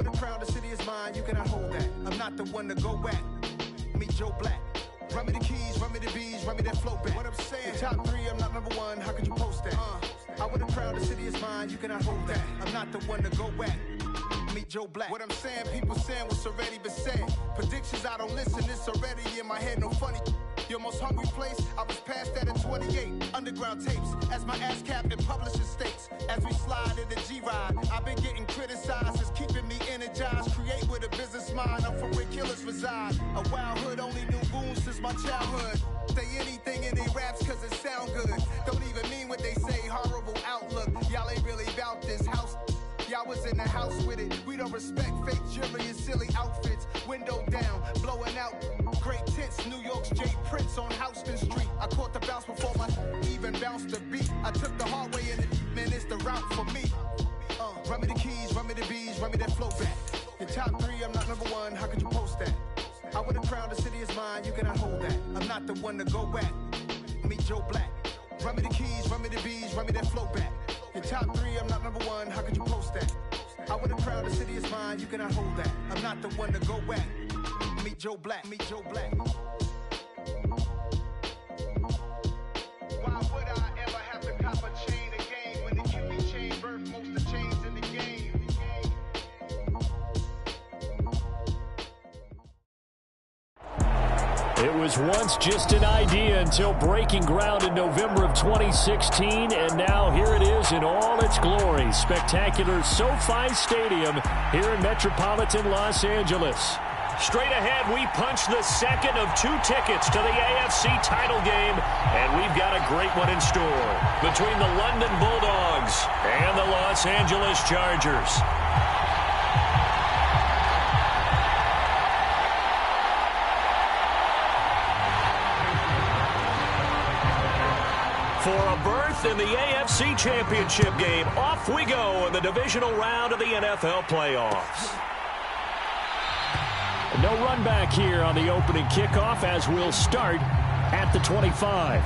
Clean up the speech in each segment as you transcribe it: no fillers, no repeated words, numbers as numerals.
with a crown, the city is mine, you cannot hold that. I'm not the one to go at. Meet Joe Black. Run me the keys, run me the bees, run me that flow back. What I'm saying, top 3, I'm not number 1, how could you post that? I with a crown, the city is mine, you cannot hold that. I'm not the one to go at. Meet Joe Black. What I'm saying, people saying what's already been said. Predictions, I don't listen, it's already in my head, no funny. Your most hungry place, I was past that at 28. Underground tapes, as my ass captain publishing states. As we slide in the G-Ride, I've been getting criticized, it's keeping me energized. Create with a business mind, I'm from where killers reside. A wild hood, only knew goons since my childhood. Say anything in they raps cause it sound good. Don't even mean what they say, horrible outlook. Y'all ain't really about this house. Y'all was in the house with it. We don't respect fake jewelry and silly outfits. Window down, blowing out great tits. New York's J. Prince on Houston Street. I caught the bounce before my even bounced the beat. I took the hard way in it, man, it's the route for me. Run me the keys, run me the bees, run me that flow back. Your top 3, I'm not number 1, how could you post that? I with a crown, the city is mine, you cannot hold that. I'm not the one to go at. Meet Joe Black. Run me the keys, run me the bees, run me that flow back. Your top 3, I'm not number 1, how could you post that? I with a crown, the city is mine, you cannot hold that. I'm not the one to go at. Meet Joe Black, meet Joe Black. Why would I ever have to cop a chain again when the QB chain birthed most of the chains in the game? It was once just an idea until breaking ground in November of 2016, and now here it is in all its glory. Spectacular SoFi Stadium here in metropolitan Los Angeles. Straight ahead, we punch the second of 2 tickets to the AFC title game, and we've got a great one in store between the London Bulldogs and the Los Angeles Chargers. For a berth in the AFC Championship game, off we go in the divisional round of the NFL playoffs. No run back here on the opening kickoff as we'll start at the 25.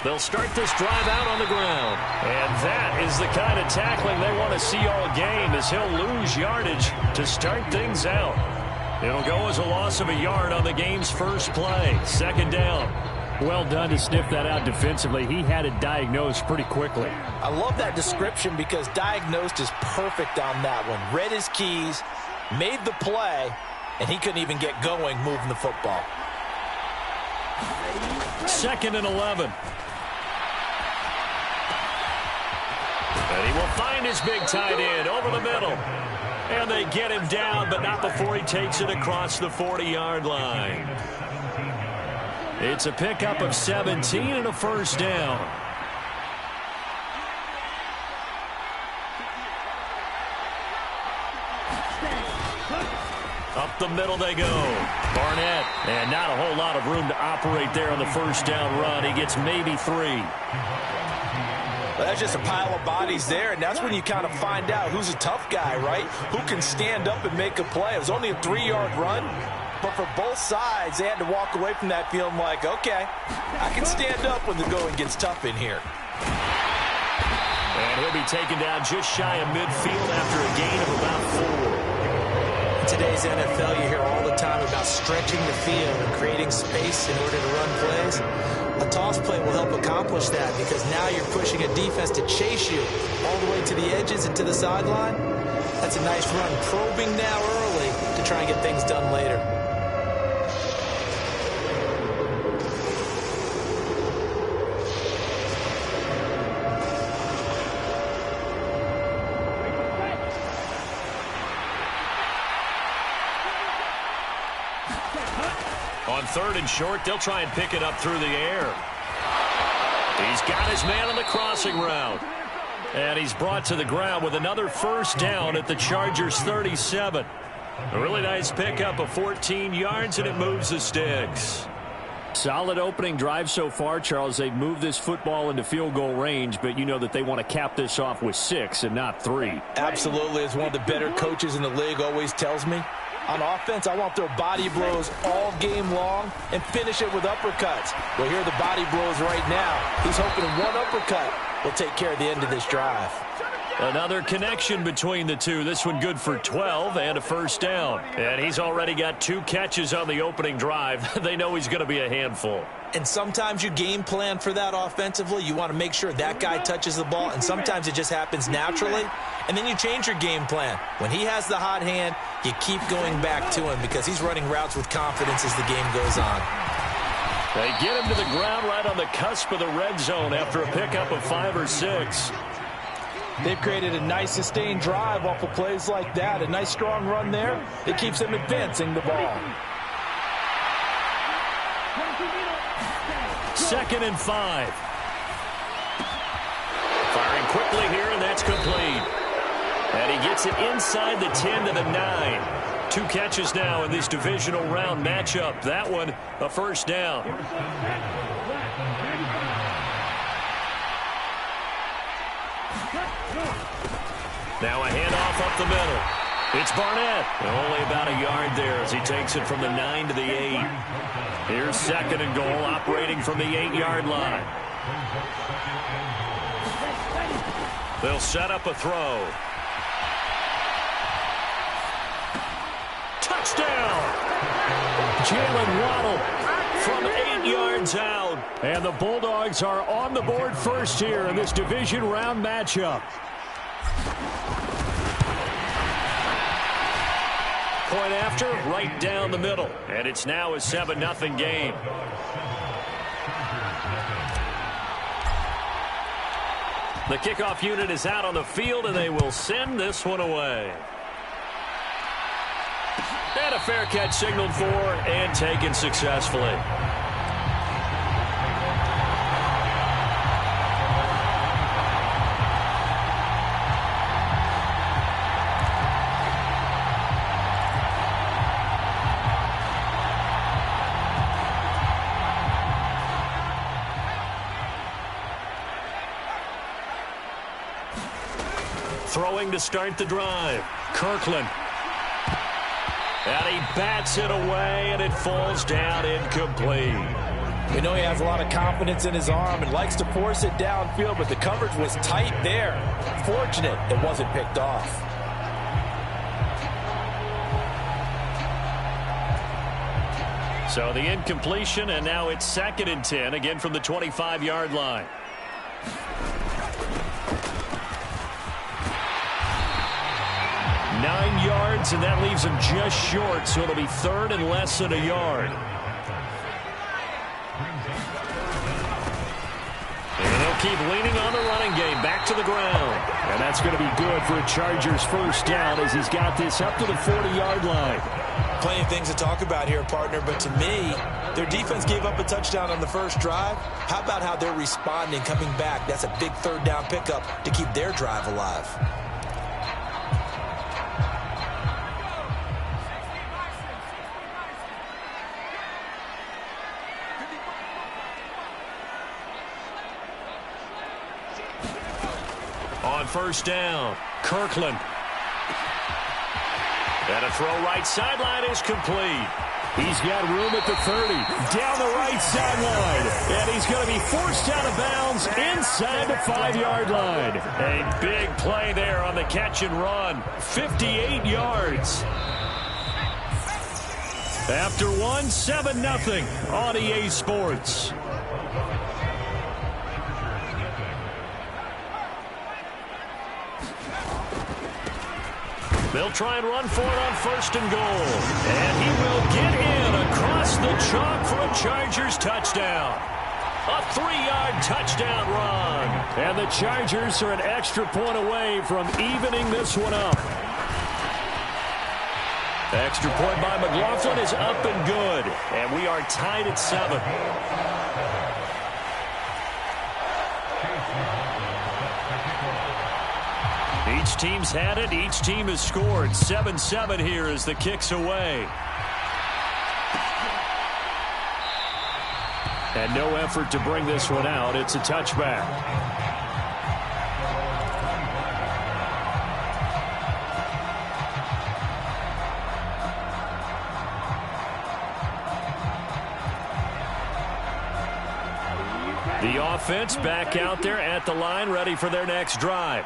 They'll start this drive out on the ground. And that is the kind of tackling they want to see all game, as he'll lose yardage to start things out. It'll go as a loss of a yard on the game's first play. Second down. Well done to sniff that out defensively. He had it diagnosed pretty quickly. I love that description because diagnosed is perfect on that one. Read his keys, made the play, and he couldn't even get going moving the football. 2nd and 11. And he will find his big tight end over the middle. And they get him down, but not before he takes it across the 40-yard line. It's a pickup of 17 and a first down. Up the middle they go. Barnett, and not a whole lot of room to operate there on the first down run. He gets maybe 3. Well, that's just a pile of bodies there, and that's when you kind of find out who's a tough guy, right? Who can stand up and make a play. It was only a 3-yard run, but for both sides, they had to walk away from that feeling like, okay, I can stand up when the going gets tough in here. And he'll be taken down just shy of midfield after a gain of about 4. In today's NFL, you hear all the time about stretching the field and creating space in order to run plays. A toss play will help accomplish that because now you're pushing a defense to chase you all the way to the edges and to the sideline. That's a nice run. Probing now early to try and get things done later. On 3rd and short, they'll try and pick it up through the air. He's got his man on the crossing route. And he's brought to the ground with another first down at the Chargers' 37. A really nice pickup of 14 yards, and it moves the sticks. Solid opening drive so far, Charles. They've moved this football into field goal range, but you know that they want to cap this off with 6 and not 3. Absolutely. As one of the better coaches in the league always tells me, on offense, I want their body blows all game long and finish it with uppercuts. Well, here are the body blows right now. He's hoping one uppercut will take care of the end of this drive. Another connection between the two. This one good for 12 and a first down. And he's already got 2 catches on the opening drive. They know he's going to be a handful. And sometimes you game plan for that offensively. You want to make sure that guy touches the ball, and sometimes it just happens naturally. And then you change your game plan. When he has the hot hand, you keep going back to him because he's running routes with confidence as the game goes on. They get him to the ground right on the cusp of the red zone after a pickup of 5 or 6. They've created a nice sustained drive off of plays like that. A nice strong run there. It keeps them advancing the ball. 2nd and 5. Firing quickly here, and that's complete. And he gets it inside the 10 to the 9. 2 catches now in this divisional round matchup. That one, a first down. Now a handoff up the middle. It's Barnett. Only about a yard there as he takes it from the 9 to the 8. Here's 2nd and goal, operating from the 8-yard line. They'll set up a throw. Touchdown! Jalen Waddle from 8 yards out. And the Bulldogs are on the board first here in this division round matchup. Point after, right down the middle. And it's now a 7-0 game. The kickoff unit is out on the field, and they will send this one away. And a fair catch signaled for and taken successfully. Throwing to start the drive. Kirkland. And he bats it away, and it falls down incomplete. We know he has a lot of confidence in his arm and likes to force it downfield, but the coverage was tight there. Fortunate it wasn't picked off. So the incompletion, and now it's 2nd and 10, again from the 25-yard line. Nine yards, and that leaves him just short, so it'll be 3rd and less than a yard. And they'll keep leaning on the running game, back to the ground. And that's going to be good for a Chargers first down as he's got this up to the 40-yard line. Plenty of things to talk about here, partner, but to me, their defense gave up a touchdown on the first drive. How about how they're responding, coming back? That's a big 3rd down pickup to keep their drive alive. On first down, Kirkland. And a throw right sideline is complete. He's got room at the 30, down the right sideline. And he's going to be forced out of bounds inside the 5-yard line. A big play there on the catch and run. 58 yards. After one, 7-0 on EA Sports. They'll try and run for it on 1st and goal. And he will get in across the chalk for a Chargers touchdown. A 3-yard touchdown run. And the Chargers are an extra point away from evening this one up. Extra point by McLaughlin is up and good. And we are tied at 7. Each team's had it. Each team has scored. 7-7 here as the kick's away. And no effort to bring this one out. It's a touchback. The offense back out there at the line, ready for their next drive.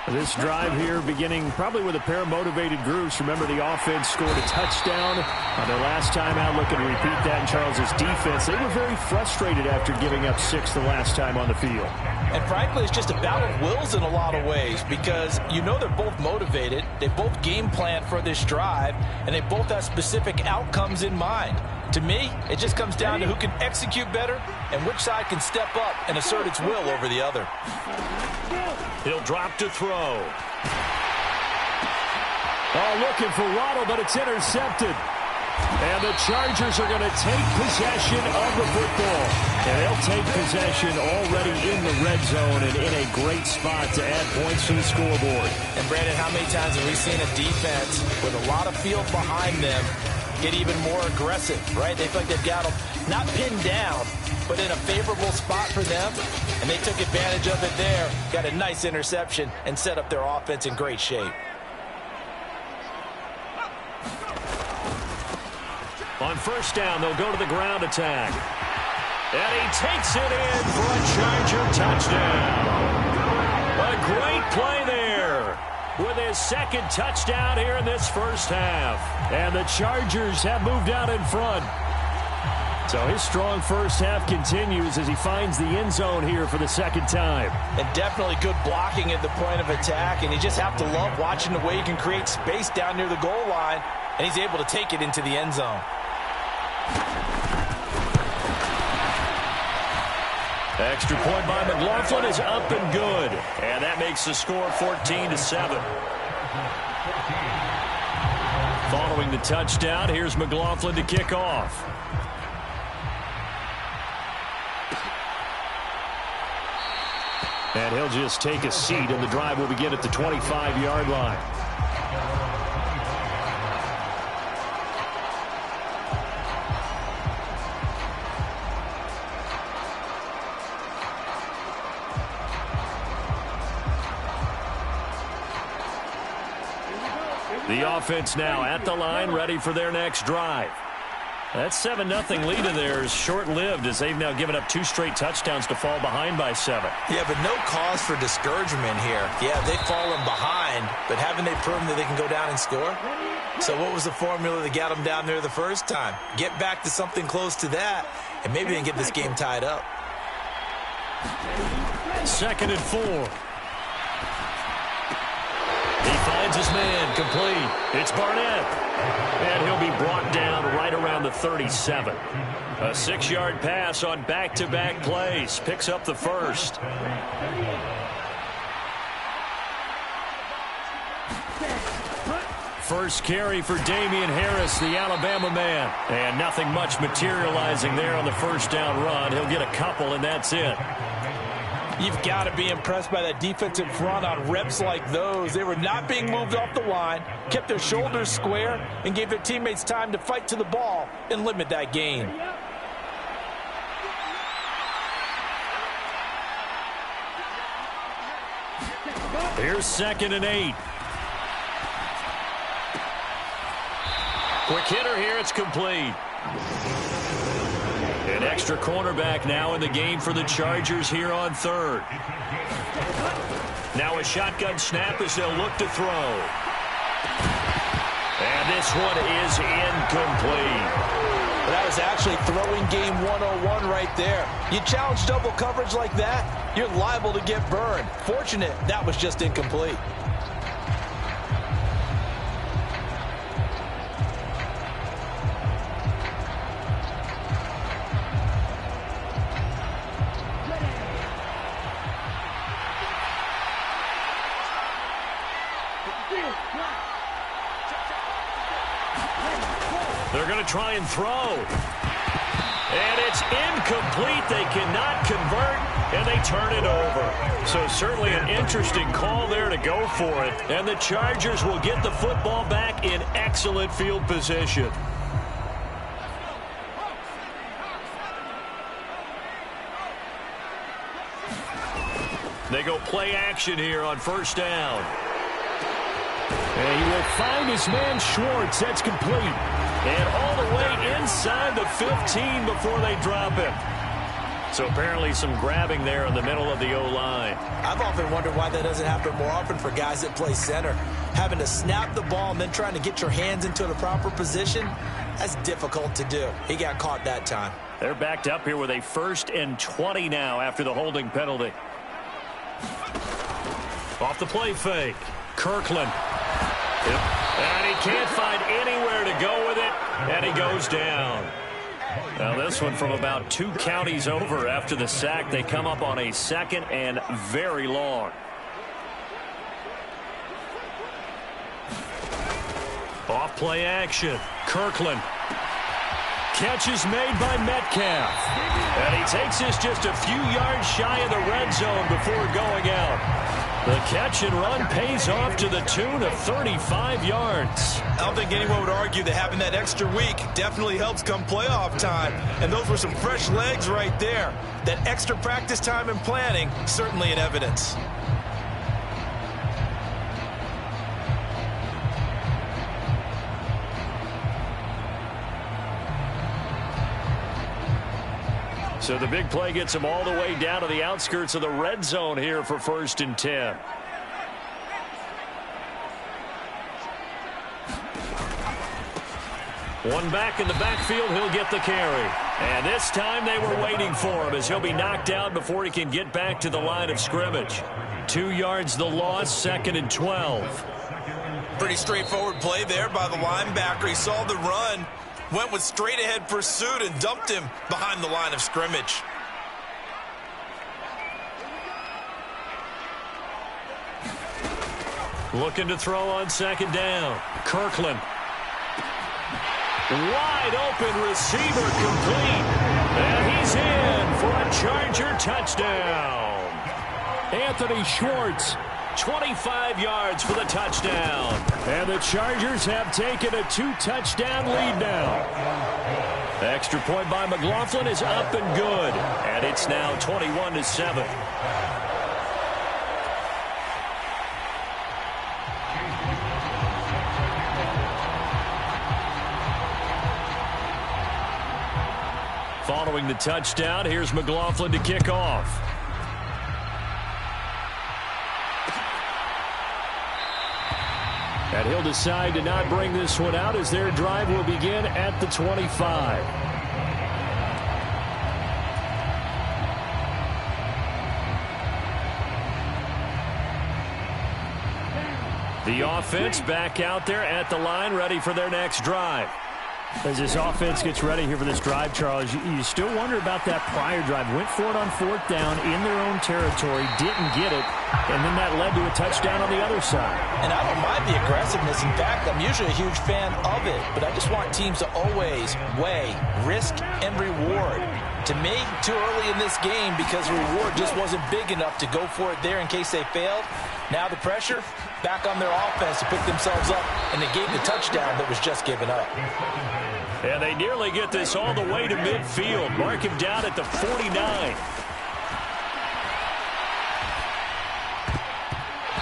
This drive here beginning probably with a pair of motivated groups. Remember, the offense scored a touchdown on their last time out. Looking to repeat that in Charles's defense. They were very frustrated after giving up 6 the last time on the field. And frankly, it's just a battle of wills in a lot of ways because you know they're both motivated. They both game plan for this drive, and they both have specific outcomes in mind. To me, it just comes down to who can execute better and which side can step up and assert its will over the other. He'll drop to throw. Oh, looking for Waddle, but it's intercepted. And the Chargers are going to take possession of the football. And they'll take possession already in the red zone and in a great spot to add points to the scoreboard. And, Brandon, how many times have we seen a defense with a lot of field behind them get even more aggressive, right? They feel like they've got them not pinned down, but in a favorable spot for them, and they took advantage of it there, got a nice interception, and set up their offense in great shape. On first down, they'll go to the ground attack. And he takes it in for a Charger touchdown. A great play there with his second touchdown here in this first half. And the Chargers have moved out in front. So his strong first half continues as he finds the end zone here for the second time. And definitely good blocking at the point of attack. And you just have to love watching the way he can create space down near the goal line. And he's able to take it into the end zone. Extra point by McLaughlin is up and good. And that makes the score 14-7. Following the touchdown, here's McLaughlin to kick off. And he'll just take a seat, and the drive will begin at the 25-yard line. The offense now at the line, ready for their next drive. That 7-0 lead of theirs short-lived as they've now given up 2 straight touchdowns to fall behind by 7. Yeah, but no cause for discouragement here. Yeah, they've fallen behind, but haven't they proven that they can go down and score? So what was the formula that got them down there the first time? Get back to something close to that, and maybe they can get this game tied up. 2nd and 4. He finds his man, complete. It's Barnett. And he'll be brought down right around the 37. A 6-yard pass on back-to-back plays. Picks up the first. First carry for Damian Harris, the Alabama man. And nothing much materializing there on the first down run. He'll get a couple, and that's it. You've got to be impressed by that defensive front on reps like those. They were not being moved off the line, kept their shoulders square, and gave their teammates time to fight to the ball and limit that gain. Here's 2nd and 8. Quick hitter here, it's complete. An extra cornerback now in the game for the Chargers here on 3rd. Now a shotgun snap as they'll look to throw. And this one is incomplete. That was actually throwing game 101 right there. You challenge double coverage like that, you're liable to get burned. Fortunate that was just incomplete. going to try and throw. And it's incomplete. They cannot convert, and they turn it over. So certainly an interesting call there to go for it. And the Chargers will get the football back in excellent field position. They go play action here on first down. And he will find his man Schwartz. That's complete. And all the way inside the 15 before they drop him. So apparently some grabbing there in the middle of the O-line. I've often wondered why that doesn't happen more often for guys that play center. Having to snap the ball and then trying to get your hands into the proper position, that's difficult to do. He got caught that time. They're backed up here with a 1st and 20 now after the holding penalty. Off the play fake. Kirkland. And he can't find anywhere to go with it, and he goes down. Now this one from about 2 counties over after the sack. They come up on a 2nd and very long. Off play action. Kirkland. Catch is made by Metcalf. And he takes this just a few yards shy of the red zone before going out. The catch and run pays off to the tune of 35 yards. I don't think anyone would argue that having that extra week definitely helps come playoff time. And those were some fresh legs right there. That extra practice time and planning, certainly in evidence. So the big play gets him all the way down to the outskirts of the red zone here for 1st and 10. One back in the backfield, he'll get the carry. And this time they were waiting for him as he'll be knocked out before he can get back to the line of scrimmage. 2 yards the loss, 2nd and 12. Pretty straightforward play there by the linebacker. He saw the run. Went with straight-ahead pursuit and dumped him behind the line of scrimmage. Looking to throw on 2nd down. Kirkland. Wide open receiver complete. And he's in for a Charger touchdown. Anthony Schwartz. 25 yards for the touchdown. And the Chargers have taken a 2-touchdown lead now. The extra point by McLaughlin is up and good. And it's now 21-7. Following the touchdown, here's McLaughlin to kick off. And he'll decide to not bring this one out as their drive will begin at the 25. The offense back out there at the line, ready for their next drive. As this offense gets ready here for this drive, Charles, you still wonder about that prior drive. Went for it on 4th down in their own territory, didn't get it, and then that led to a touchdown on the other side. And I don't mind the aggressiveness. In fact, I'm usually a huge fan of it, but I just want teams to always weigh risk and reward. To me, too early in this game because the reward just wasn't big enough to go for it there in case they failed. Now the pressure back on their offense to pick themselves up and negate the touchdown that was just given up. And they nearly get this all the way to midfield. Mark him down at the 49.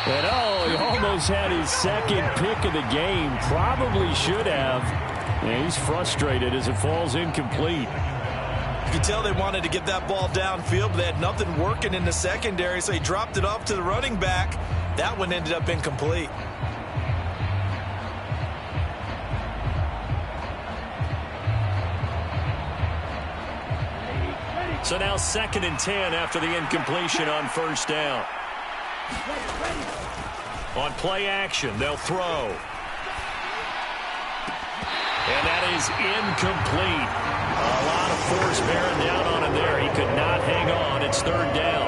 And he almost had his 2nd pick of the game. Probably should have. And he's frustrated as it falls incomplete. You could tell they wanted to get that ball downfield, but they had nothing working in the secondary, so he dropped it off to the running back. That one ended up incomplete. So now 2nd and 10 after the incompletion on 1st down. On play action, they'll throw. And that is incomplete. A lot of force bearing down on him there. He could not hang on. It's 3rd down.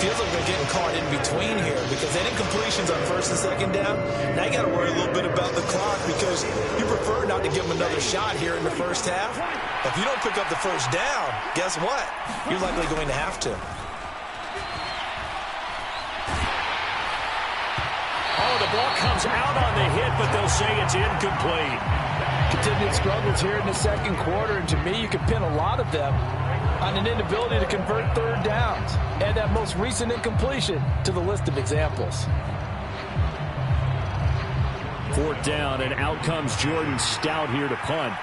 feels like they're getting caught in between here because they didn't completions on first and second down. Now you got to worry a little bit about the clock because you prefer not to give them another shot here in the first half. If you don't pick up the first down, guess what? You're likely going to have to. Oh, the ball comes out on the hit, but they'll say it's incomplete. Continued struggles here in the second quarter, and to me, you can pin a lot of them on an inability to convert third downs. Add that most recent incompletion to the list of examples. Fourth down, and out comes Jordan Stout here to punt.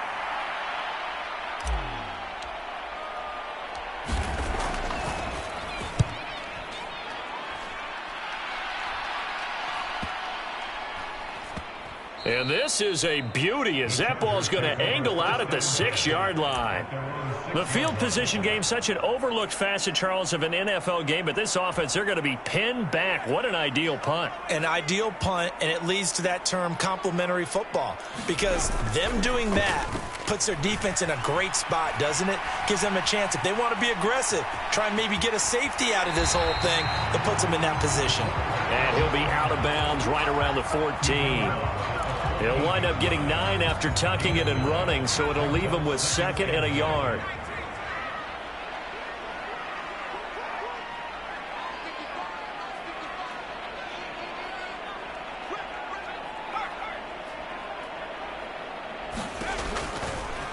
And this is a beauty as that ball's going to angle out at the 6-yard line. The field position game, such an overlooked facet, Charles, of an NFL game, but this offense, they're going to be pinned back. What an ideal punt. An ideal punt, and it leads to that term complementary football because them doing that puts their defense in a great spot, doesn't it? Gives them a chance. If they want to be aggressive, try and maybe get a safety out of this whole thing, that puts them in that position. And he'll be out of bounds right around the 14. He'll wind up getting 9 after tucking it and running, so it'll leave him with 2nd and a yard.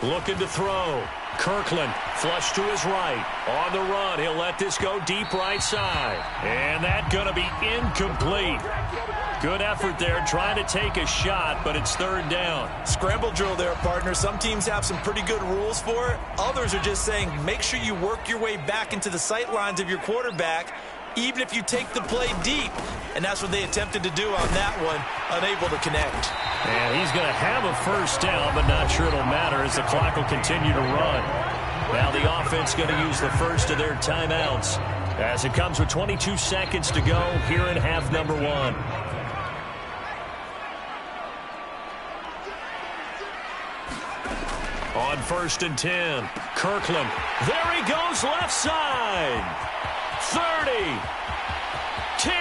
Looking to throw. Kirkland flush to his right. On the run, he'll let this go deep right side. And that's going to be incomplete. Good effort there, trying to take a shot, but it's third down. Scramble drill there, partner. Some teams have some pretty good rules for it. Others are just saying make sure you work your way back into the sight lines of your quarterback, even if you take the play deep. And that's what they attempted to do on that one, unable to connect. And he's going to have a first down, but not sure it'll matter as the clock will continue to run. Now the offense going to use the first of their timeouts as it comes with 22 seconds to go here in half number 1. On 1st and 10, Kirkland. There he goes left side. 30, 10,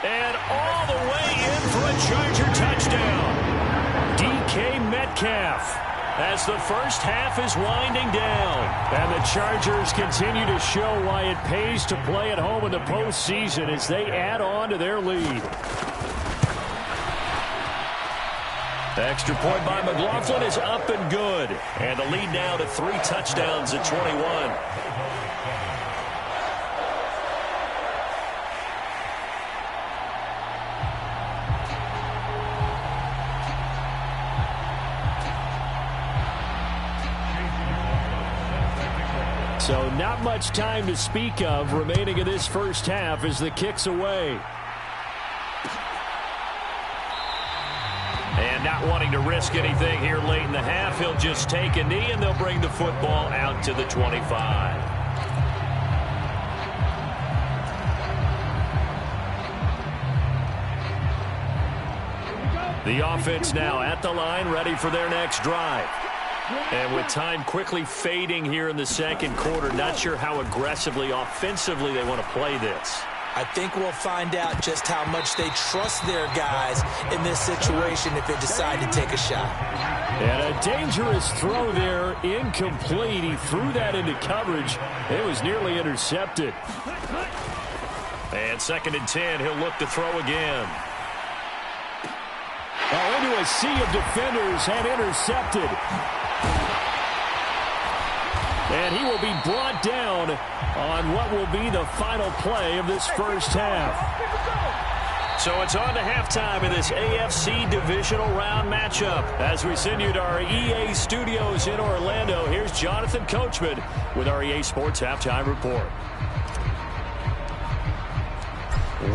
and all the way in for a Charger touchdown. DK Metcalf as the first half is winding down. And the Chargers continue to show why it pays to play at home in the postseason as they add on to their lead. Extra point by McLaughlin is up and good. And the lead now to 3 touchdowns at 21. So not much time to speak of remaining in this first half as the kick's away. And not wanting to risk anything here late in the half, he'll just take a knee and they'll bring the football out to the 25. The offense now at the line, ready for their next drive. And with time quickly fading here in the second quarter, not sure how aggressively, offensively they want to play this. I think we'll find out just how much they trust their guys in this situation if they decide to take a shot. And a dangerous throw there, incomplete. He threw that into coverage. It was nearly intercepted. And 2nd and 10, he'll look to throw again. Oh, into a sea of defenders and intercepted. And he will be brought down on what will be the final play of this first half. So it's on to halftime in this AFC divisional round matchup. As we send you to our EA studios in Orlando, here's Jonathan Coachman with our EA Sports Halftime Report.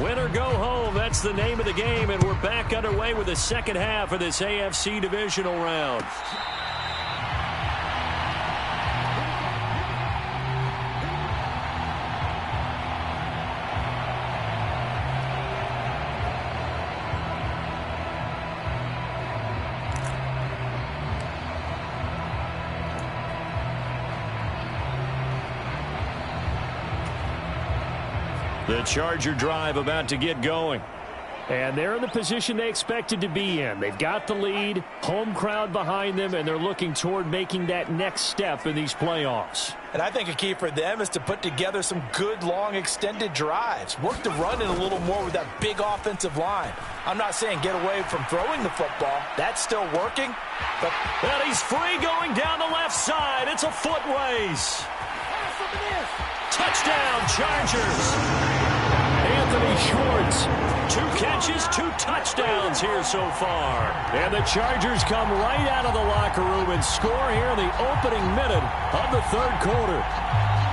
Win or go home, that's the name of the game, and we're back underway with the second half of this AFC divisional round. The Charger drive about to get going. And they're in the position they expected to be in. They've got the lead, home crowd behind them, and they're looking toward making that next step in these playoffs. And I think a key for them is to put together some good, long, extended drives. Work the run in a little more with that big offensive line. I'm not saying get away from throwing the football. That's still working. But and he's free going down the left side. It's a foot race. Touchdown, Chargers. Anthony Schwartz, 2 catches, 2 touchdowns here so far. And the Chargers come right out of the locker room and score here in the opening minute of the third quarter.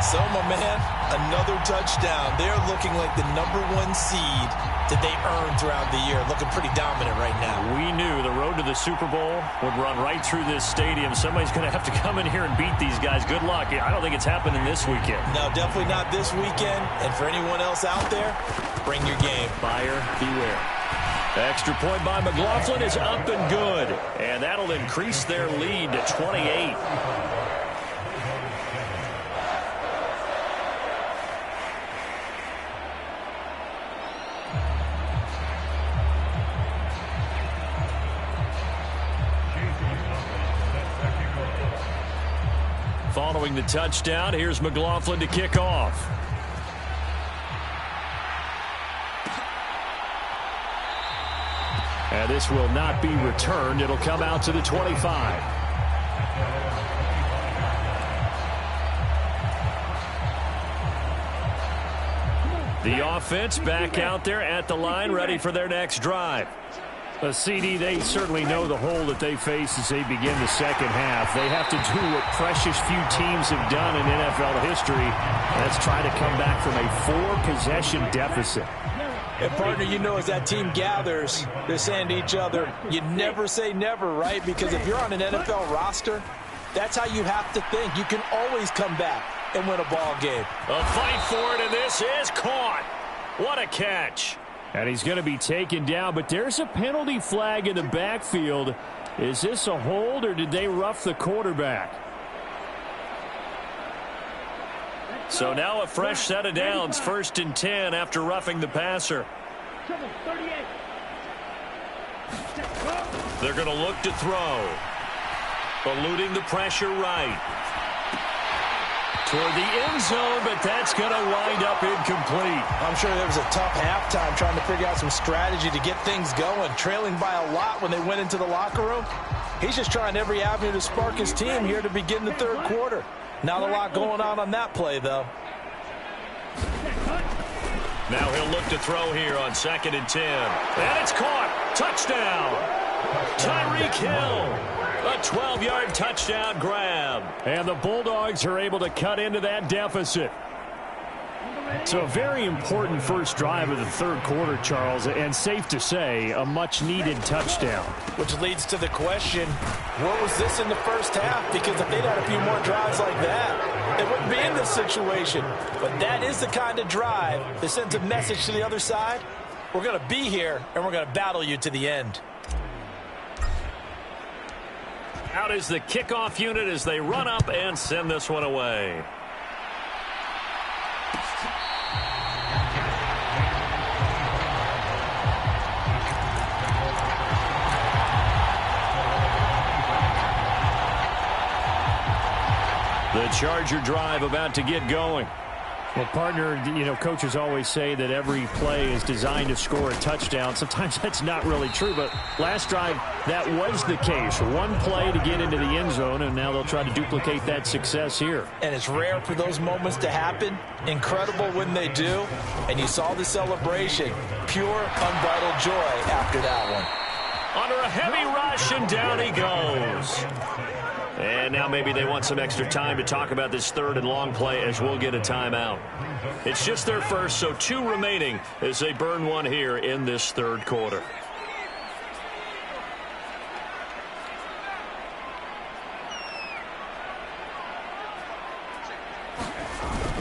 So, my man, another touchdown. They're looking like the #1 seed that they earned throughout the year. Looking pretty dominant right now. We knew the road to the Super Bowl would run right through this stadium. Somebody's going to have to come in here and beat these guys. Good luck. I don't think it's happening this weekend. No, definitely not this weekend. And for anyone else out there, bring your game. Buyer beware. Extra point by McLaughlin is up and good. And that'll increase their lead to 28. Following the touchdown, here's McLaughlin to kick off. And this will not be returned. It'll come out to the 25. The offense back out there at the line, ready for their next drive. A CD, they certainly know the hole that they face as they begin the second half. They have to do what precious few teams have done in NFL history. That's try to come back from a 4-possession deficit. And, partner, you know, as that team gathers, they're saying to each other, you never say never, right? Because if you're on an NFL roster, that's how you have to think. You can always come back and win a ball game. A fight for it, and this is caught. What a catch. And he's going to be taken down, but there's a penalty flag in the backfield. Is this a hold, or did they rough the quarterback? So now a fresh set of downs, 1st and 10 after roughing the passer. They're going to look to throw. Eluding the pressure right. Toward the end zone, but that's going to wind up incomplete. I'm sure there was a tough halftime trying to figure out some strategy to get things going. Trailing by a lot when they went into the locker room. He's just trying every avenue to spark his team here to begin the third quarter. Not a lot going on that play, though. Now he'll look to throw here on 2nd and 10. And it's caught. Touchdown. Tyreek Hill. A 12-yard touchdown grab. And the Bulldogs are able to cut into that deficit. So a very important first drive of the third quarter, Charles, and safe to say, a much-needed touchdown. Which leads to the question, what was this in the first half? Because if they'd had a few more drives like that, they wouldn't be in this situation. But that is the kind of drive that sends a message to the other side. We're going to be here, and we're going to battle you to the end. Out is the kickoff unit as they run up and send this one away. The Charger drive about to get going. Well, partner, you know, coaches always say that every play is designed to score a touchdown. Sometimes that's not really true, but last drive, that was the case. One play to get into the end zone, and now they'll try to duplicate that success here. And it's rare for those moments to happen. Incredible when they do. And you saw the celebration. Pure, unbridled joy after that one. Under a heavy rush, and down he goes. And now maybe they want some extra time to talk about this 3rd and long play as we'll get a timeout. It's just their first, so 2 remaining as they burn one here in this third quarter.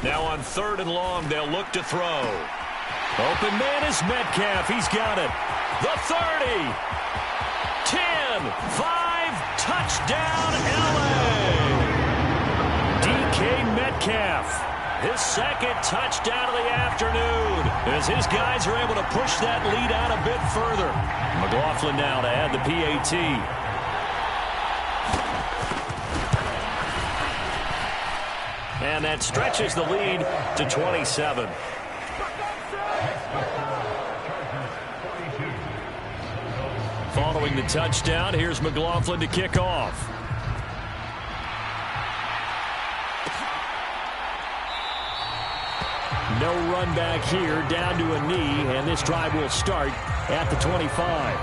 Now on 3rd and long, they'll look to throw. Open man is Metcalf. He's got it. The 30. 10. 5. Touchdown, L.A. DK Metcalf. his second touchdown of the afternoon, as his guys are able to push that lead out a bit further. McLaughlin now to add the PAT. And that stretches the lead to 27. Following the touchdown, here's McLaughlin to kick off. No run back here, down to a knee, and this drive will start at the 25.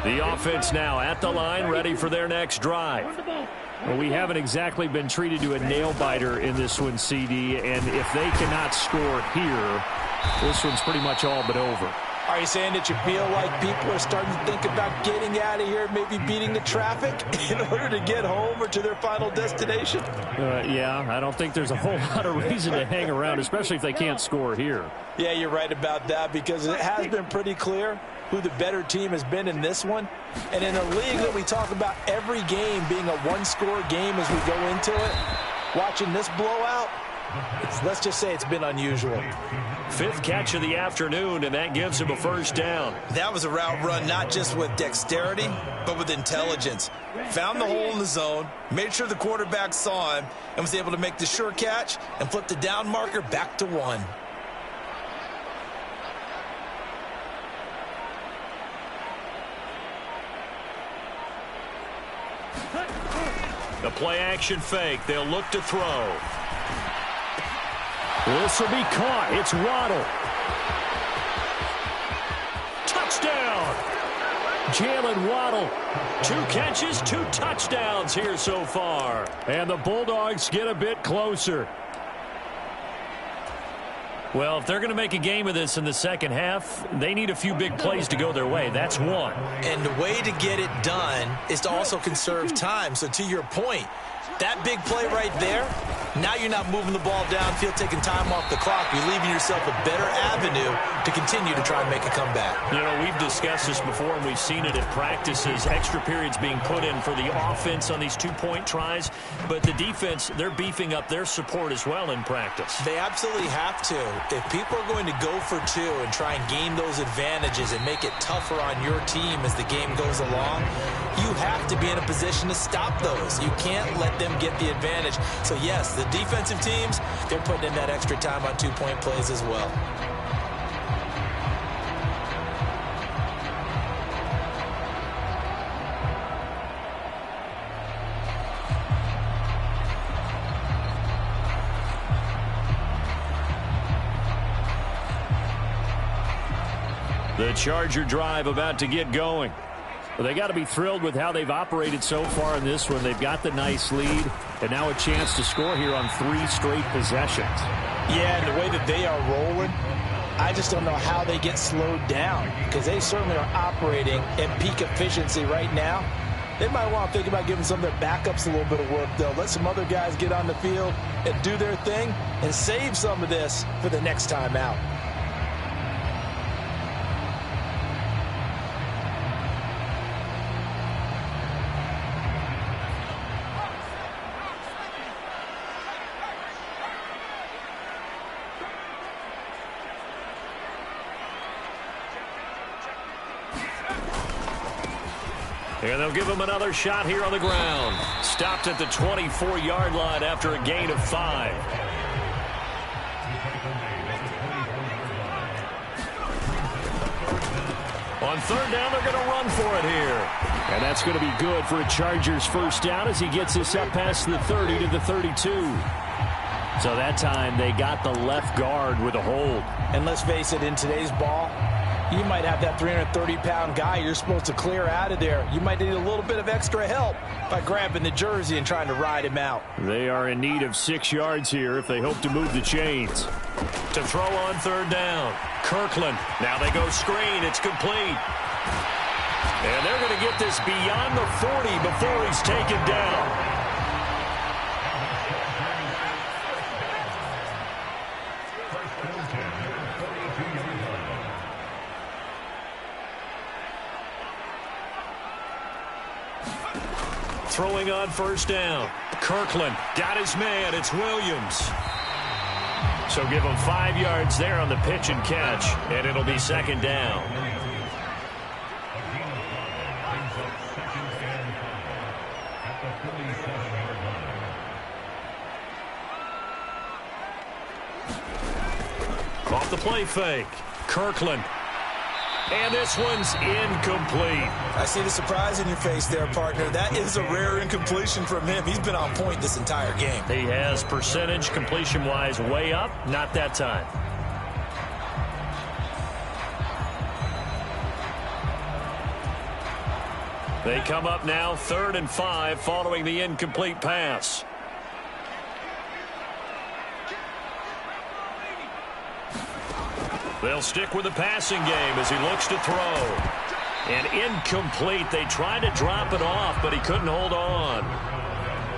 The offense now at the line, ready for their next drive. Well, we haven't exactly been treated to a nail-biter in this one, CD, and if they cannot score here, this one's pretty much all but over. Are you saying that you feel like people are starting to think about getting out of here, maybe beating the traffic in order to get home or to their final destination? Yeah, I don't think there's a whole lot of reason to hang around, especially if they can't score here. Yeah, you're right about that, because it has been pretty clear who the better team has been in this one. And in a league that we talk about every game being a one-score game as we go into it, watching this blowout, let's just say it's been unusual. Fifth catch of the afternoon, and that gives him a first down. That was a route run not just with dexterity, but with intelligence. Found the hole in the zone, made sure the quarterback saw him, and was able to make the sure catch and flip the down marker back to 1. The play-action fake. They'll look to throw. This will be caught. It's Waddle. Touchdown! Jalen Waddle. 2 catches, 2 touchdowns here so far. And the Bulldogs get a bit closer. Well, if they're going to make a game of this in the second half, they need a few big plays to go their way. That's one. And the way to get it done is to also conserve time. So to your point, that big play right there, now you're not moving the ball downfield, taking time off the clock. You're leaving yourself a better avenue to continue to try and make a comeback. You know, we've discussed this before, and we've seen it at practices, extra periods being put in for the offense on these 2-point tries. But the defense, they're beefing up their support as well in practice. They absolutely have to. If people are going to go for 2 and try and gain those advantages and make it tougher on your team as the game goes along, you have to be in a position to stop those. You can't let them get the advantage. So, yes, the defensive teams, they're putting in that extra time on 2-point plays as well. The Charger drive about to get going. Well, they got to be thrilled with how they've operated so far in this one. They've got the nice lead, and now a chance to score here on 3 straight possessions. Yeah, and the way that they are rolling, I just don't know how they get slowed down, because they certainly are operating at peak efficiency right now. They might want to think about giving some of their backups a little bit of work, though. Let some other guys get on the field and do their thing and save some of this for the next time out. And they'll give him another shot here on the ground. Stopped at the 24-yard line after a gain of 5. On third down, they're going to run for it here. And that's going to be good for a Chargers first down as he gets this up past the 30 to the 32. So that time they got the left guard with a hold. And let's face it, in today's ball, you might have that 330-pound guy you're supposed to clear out of there. You might need a little bit of extra help by grabbing the jersey and trying to ride him out. They are in need of 6 yards here if they hope to move the chains. To throw on third down, Kirkland. Now they go screen. It's complete. And they're going to get this beyond the 40 before he's taken down. throwing on first down. Kirkland got his man. It's Williams. So give him 5 yards there on the pitch and catch, and it'll be second down. Off the play fake. Kirkland. And this one's incomplete. I see the surprise in your face there, partner. That is a rare incompletion from him. He's been on point this entire game. He has percentage completion-wise way up. Not that time. They come up now 3rd and 5 following the incomplete pass. They'll stick with the passing game as he looks to throw. And incomplete. They tried to drop it off, but he couldn't hold on.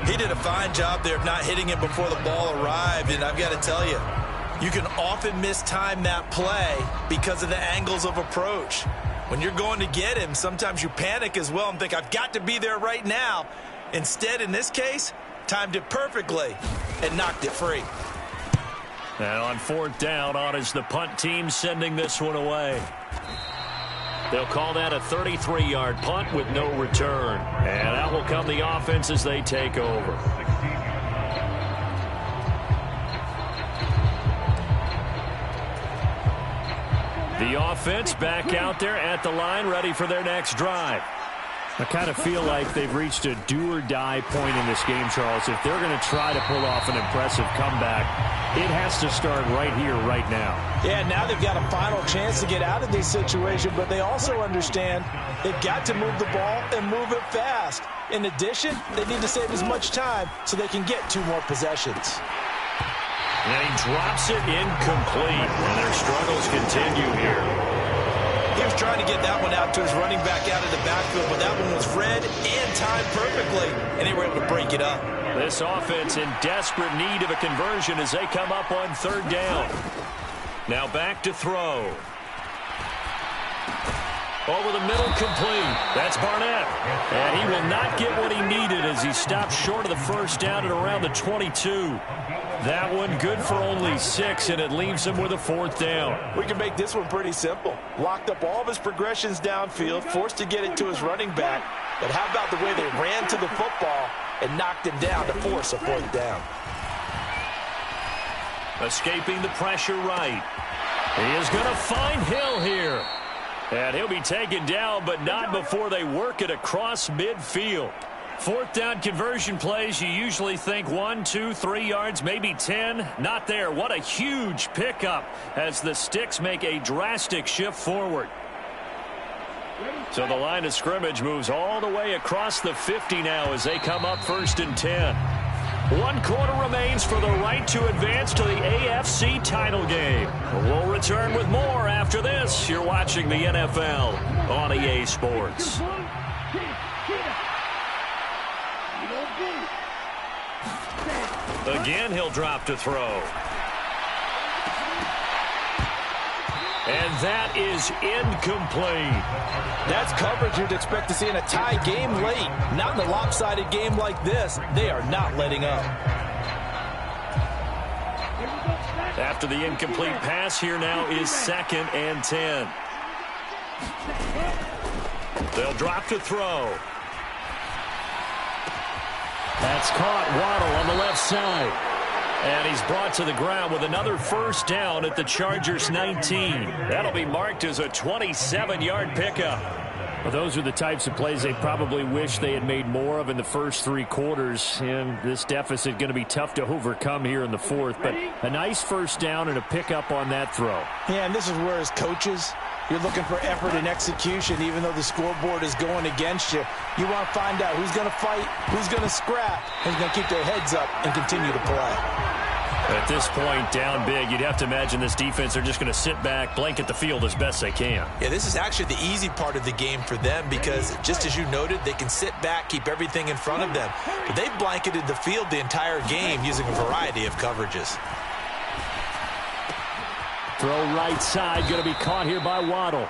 He did a fine job there of not hitting it before the ball arrived, and I've got to tell you, you can often mistime that play because of the angles of approach. When you're going to get him, sometimes you panic as well and think, I've got to be there right now. Instead, in this case, timed it perfectly and knocked it free. And on 4th down, on is the punt team sending this one away. They'll call that a 33-yard punt with no return. And out will come the offense as they take over. The offense back out there at the line, ready for their next drive. I kind of feel like they've reached a do-or-die point in this game, Charles. If they're going to try to pull off an impressive comeback, it has to start right here, right now. Yeah, now they've got a final chance to get out of this situation, but they also understand they've got to move the ball and move it fast. In addition, they need to save as much time so they can get 2 more possessions. And he drops it incomplete, and their struggles continue here. He was trying to get that one out to his running back out of the backfield, but that one was read and timed perfectly, and they were able to break it up. This offense in desperate need of a conversion as they come up on 3rd down. Now back to throw. Over the middle, complete. That's Barnett. And he will not get what he needed as he stopped short of the first down at around the 22. That one good for only 6, and it leaves him with a 4th down. We can make this one pretty simple. Locked up all of his progressions downfield, forced to get it to his running back. But how about the way they ran to the football and knocked him down to force a 4th down? Escaping the pressure right. He is going to find Hill here. And he'll be taken down, but not before they work it across midfield. 4th down conversion plays, you usually think 1, 2, 3 yards, maybe 10. Not there. What a huge pickup as the Sticks make a drastic shift forward. So the line of scrimmage moves all the way across the 50 now as they come up 1st and 10. 1 quarter remains for the right to advance to the AFC title game. We'll return with more after this. You're watching the NFL on EA Sports. Again, he'll drop to throw. And that is incomplete. That's coverage you'd expect to see in a tie game late. Not in a lopsided game like this. They are not letting up. After the incomplete pass, here now is 2nd and 10. They'll drop to throw. That's caught. Waddle on the left side. And he's brought to the ground with another 1st down at the Chargers' 19. That'll be marked as a 27-yard pickup. Well, those are the types of plays they probably wish they had made more of in the first 3 quarters. And this deficit going to be tough to overcome here in the 4th. But a nice 1st down and a pickup on that throw. Yeah, and this is where as coaches, you're looking for effort and execution, even though the scoreboard is going against you. You want to find out who's going to fight, who's going to scrap, who's going to keep their heads up and continue to play. At this point, down big, you'd have to imagine this defense are just going to sit back, blanket the field as best they can. Yeah, this is actually the easy part of the game for them because, just as you noted, they can sit back, keep everything in front of them. But they've blanketed the field the entire game using a variety of coverages. Throw right side, going to be caught here by Waddle.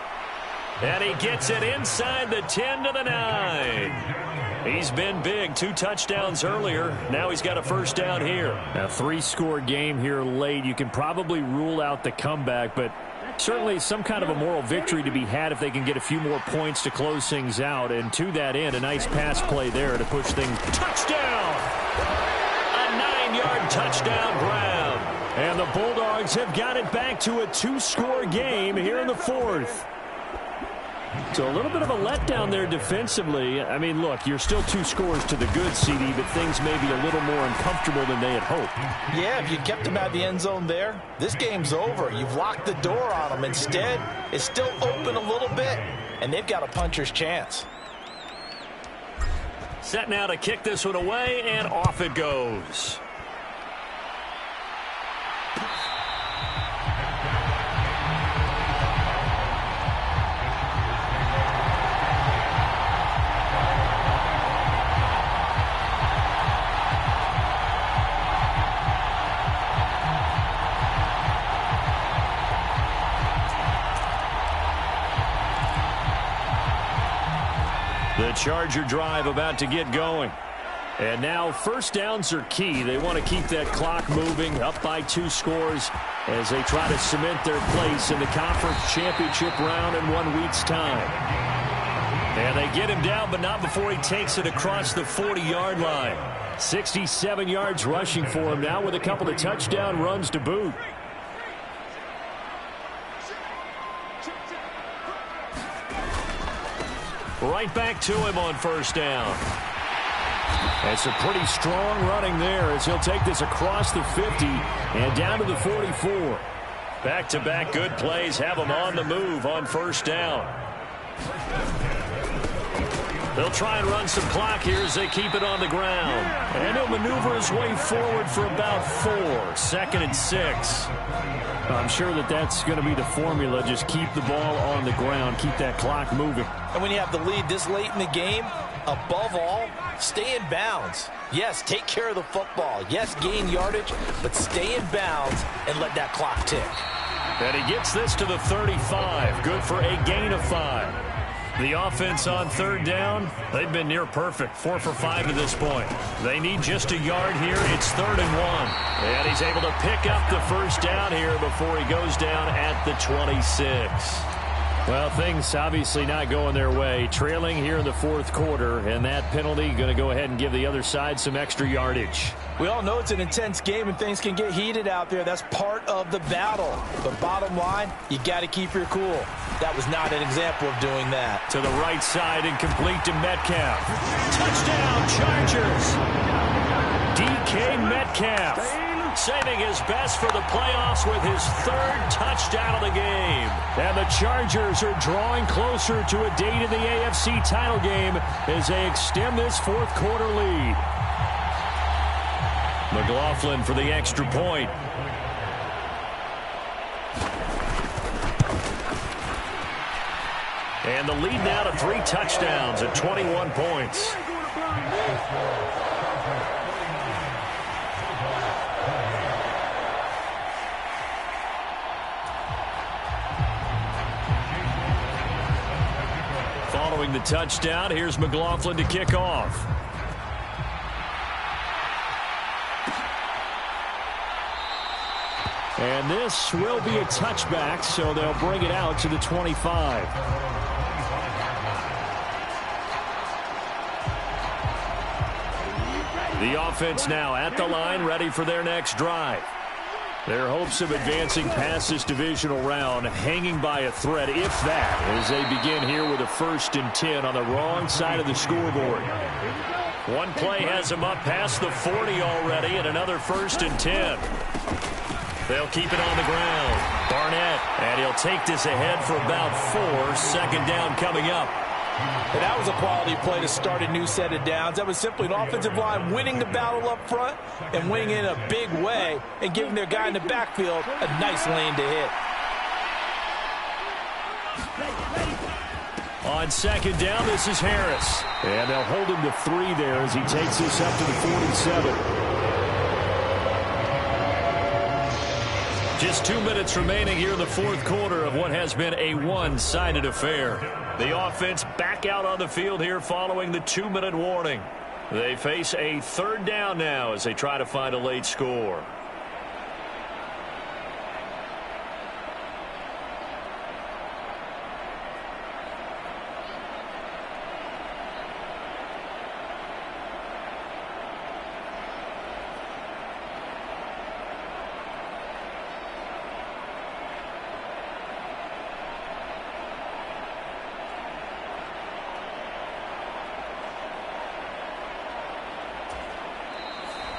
And he gets it inside the 10 to the 9. He's been big. 2 touchdowns earlier. Now he's got a first down here. A 3-score game here late. You can probably rule out the comeback, but certainly some kind of a moral victory to be had if they can get a few more points to close things out. And to that end, a nice pass play there to push things. Touchdown! A 9-yard touchdown ground. And the Bulldogs have got it back to a 2-score game here in the 4th. So a little bit of a letdown there defensively. I mean, look, you're still 2 scores to the good, CD, but things may be a little more uncomfortable than they had hoped. Yeah, if you kept them out of the end zone there, this game's over. You've locked the door on them. Instead, it's still open a little bit, and they've got a puncher's chance. Set now to kick this one away, and off it goes. The Charger drive about to get going. And now first downs are key. They want to keep that clock moving, up by 2 scores as they try to cement their place in the conference championship round in 1 week's time. And they get him down, but not before he takes it across the 40-yard line. 67 yards rushing for him now with a couple of touchdown runs to boot. Right back to him on first down. That's a pretty strong running there as he'll take this across the 50 and down to the 44. Back-to-back good plays have him on the move on first down. They'll try and run some clock here as they keep it on the ground. And he'll maneuver his way forward for about 4. 2nd and 6. I'm sure that that's going to be the formula. Just keep the ball on the ground. Keep that clock moving. And when you have the lead this late in the game, above all, stay in bounds. Yes, take care of the football. Yes, gain yardage, but stay in bounds and let that clock tick. And he gets this to the 35. Good for a gain of 5. The offense on third down, they've been near perfect. 4 for 5 to this point. They need just a yard here. It's 3rd and 1. And he's able to pick up the first down here before he goes down at the 26. Well, things obviously not going their way. Trailing here in the 4th quarter, and that penalty going to go ahead and give the other side some extra yardage. We all know it's an intense game and things can get heated out there. That's part of the battle. But bottom line, you got to keep your cool. That was not an example of doing that. To the right side and complete to Metcalf. Touchdown, Chargers! DK Metcalf saving his best for the playoffs with his 3rd touchdown of the game. And the Chargers are drawing closer to a date in the AFC title game as they extend this 4th quarter lead. McLaughlin for the extra point. And the lead now to 3 touchdowns at 21 points. Following the touchdown, here's McLaughlin to kick off. And this will be a touchback, so they'll bring it out to the 25. The offense now at the line, ready for their next drive. Their hopes of advancing past this divisional round hanging by a thread, if that, as they begin here with a 1st and 10 on the wrong side of the scoreboard. One play has them up past the 40 already, and another 1st and 10. They'll keep it on the ground. Barnett, and he'll take this ahead for about 4. 2nd down coming up. And that was a quality play to start a new set of downs. That was simply an offensive line winning the battle up front and winning in a big way and giving their guy in the backfield a nice lane to hit. On 2nd down, this is Harris. And they'll hold him to 3 there as he takes this up to the 47. Just 2 minutes remaining here in the fourth quarter of what has been a one-sided affair. The offense back out on the field here following the 2-minute warning. They face a third down now as they try to find a late score.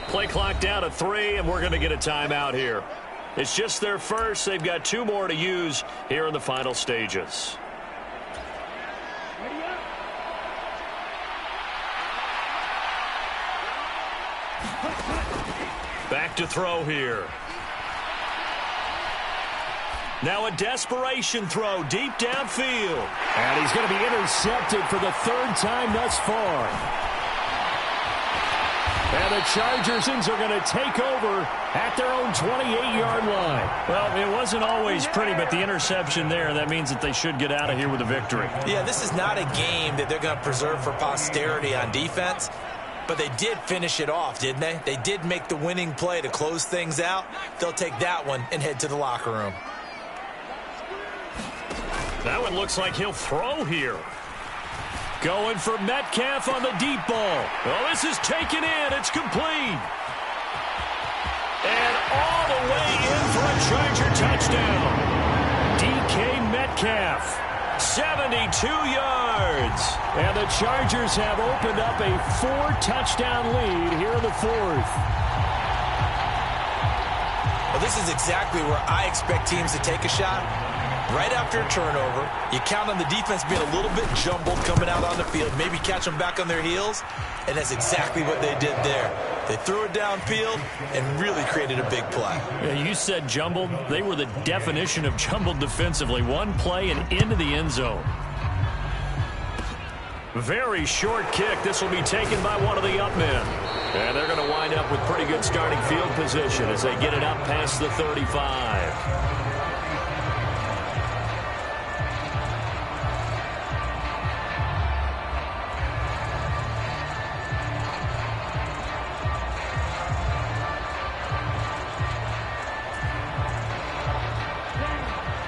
Play clock down to 3, and we're going to get a timeout here. It's just their first. They've got 2 more to use here in the final stages. Back to throw here. Now a desperation throw deep downfield. And he's going to be intercepted for the 3rd time thus far. And the Chargers are going to take over at their own 28-yard line. Well, it wasn't always pretty, but the interception there, that means that they should get out of here with a victory. Yeah, this is not a game that they're going to preserve for posterity on defense, but they did finish it off, didn't they? They did make the winning play to close things out. They'll take that one and head to the locker room. That one looks like he'll throw here. Going for Metcalf on the deep ball. Well, this is taken in. It's complete. And all the way in for a Charger touchdown. DK Metcalf, 72 yards. And the Chargers have opened up a 4-touchdown lead here in the 4th. Well, this is exactly where I expect teams to take a shot. Right after a turnover, you count on the defense being a little bit jumbled coming out on the field, maybe catch them back on their heels, and that's exactly what they did there. They threw it downfield and really created a big play. Yeah, you said jumbled. They were the definition of jumbled defensively. One play and into the end zone. Very short kick. This will be taken by one of the up men. And they're going to wind up with pretty good starting field position as they get it up past the 35.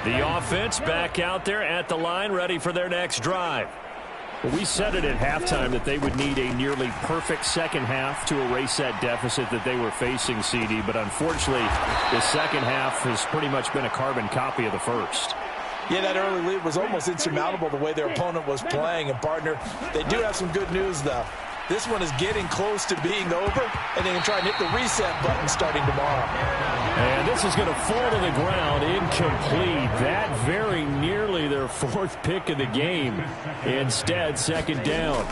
The offense back out there at the line, ready for their next drive. Well, we said it at halftime that they would need a nearly perfect second half to erase that deficit that they were facing, CD. But unfortunately, the second half has pretty much been a carbon copy of the first. Yeah, that early lead was almost insurmountable the way their opponent was playing. And, partner, they do have some good news, though. This one is getting close to being over, and they can try and hit the reset button starting tomorrow. And this is going to fall to the ground incomplete. That very nearly their 4th pick of the game. Instead, second down.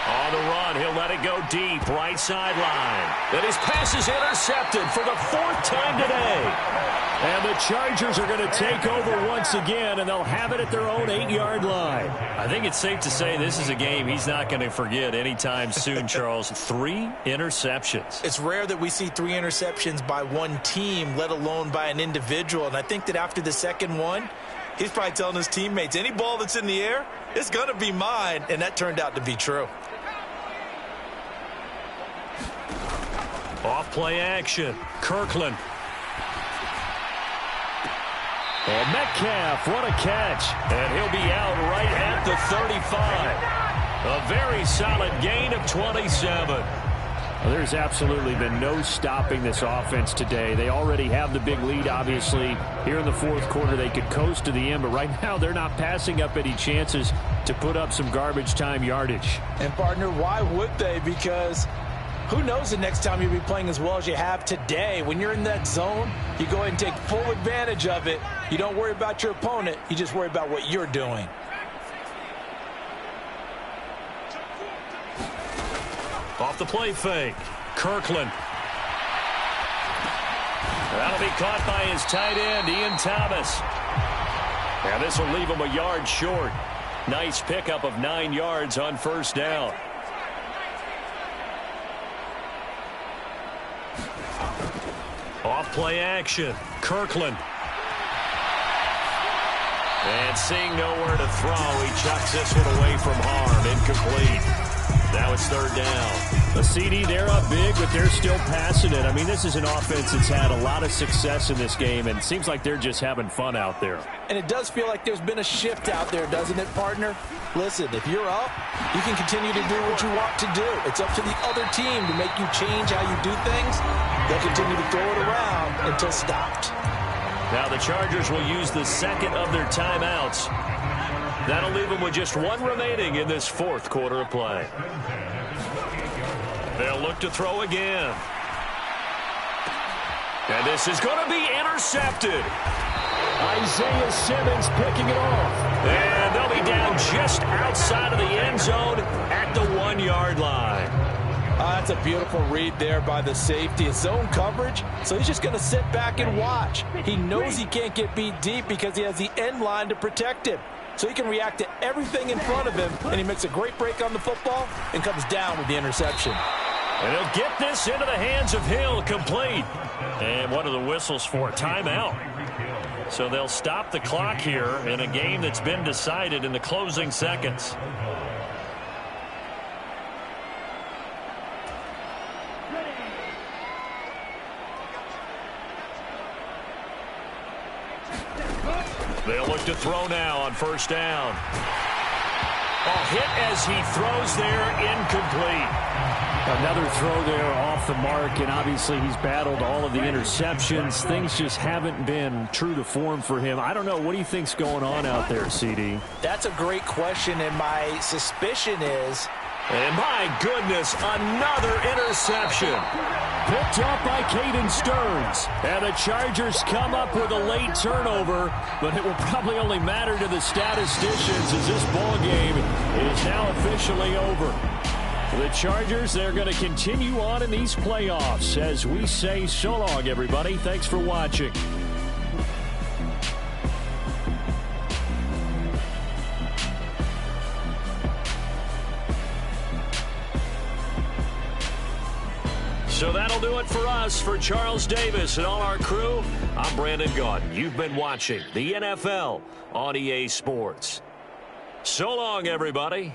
On the run, he'll let it go deep, right sideline. And his pass is intercepted for the 4th time today. And the Chargers are going to take over once again, and they'll have it at their own 8-yard line. I think it's safe to say this is a game he's not going to forget anytime soon, Charles. 3 interceptions. It's rare that we see 3 interceptions by one team, let alone by an individual. And I think that after the second one, he's probably telling his teammates, any ball that's in the air, it's going to be mine. And that turned out to be true. Off play action. Kirkland. Oh, Metcalf, what a catch. And he'll be out right at the 35. A very solid gain of 27. Well, there's absolutely been no stopping this offense today. They already have the big lead, obviously. Here in the 4th quarter, they could coast to the end, but right now they're not passing up any chances to put up some garbage time yardage. And, partner, why would they? Because who knows the next time you'll be playing as well as you have today. When you're in that zone, you go ahead and take full advantage of it. You don't worry about your opponent. You just worry about what you're doing. Off the play fake. Kirkland. That'll be caught by his tight end, Ian Thomas. And this will leave him a yard short. Nice pickup of 9 yards on first down. Off play action. Kirkland. And seeing nowhere to throw, he chucks this one away from harm. Incomplete. Now it's third down. A CD, they're up big, but they're still passing it. I mean, this is an offense that's had a lot of success in this game, and it seems like they're just having fun out there. And it does feel like there's been a shift out there, doesn't it, partner? Listen, if you're up, you can continue to do what you want to do. It's up to the other team to make you change how you do things. They'll continue to throw it around until stopped. Now the Chargers will use the second of their timeouts. That'll leave them with just one remaining in this fourth quarter of play. They'll look to throw again. And this is going to be intercepted. Isaiah Simmons picking it off. And they'll be down just outside of the end zone at the 1-yard line. That's a beautiful read there by the safety. It's zone coverage, so he's just going to sit back and watch. He knows he can't get beat deep because he has the end line to protect him. So he can react to everything in front of him, and he makes a great break on the football and comes down with the interception. And he'll get this into the hands of Hill, complete. And what are the whistles for? Timeout. So they'll stop the clock here in a game that's been decided in the closing seconds. They'll look to throw now on first down. Hit as he throws there, incomplete. Another throw there off the mark, and obviously he's battled all of the interceptions. Things just haven't been true to form for him. I don't know. What do you think's going on out there, CD? That's a great question, and my suspicion is... And my goodness, another interception. Picked up by Caden Stearns. And the Chargers come up with a late turnover, but it will probably only matter to the statisticians as this ball game is now officially over. The Chargers, they're going to continue on in these playoffs as we say so long, everybody. Thanks for watching. So that'll do it for us. For Charles Davis and all our crew, I'm Brandon Gaudin. You've been watching the NFL on EA Sports. So long, everybody.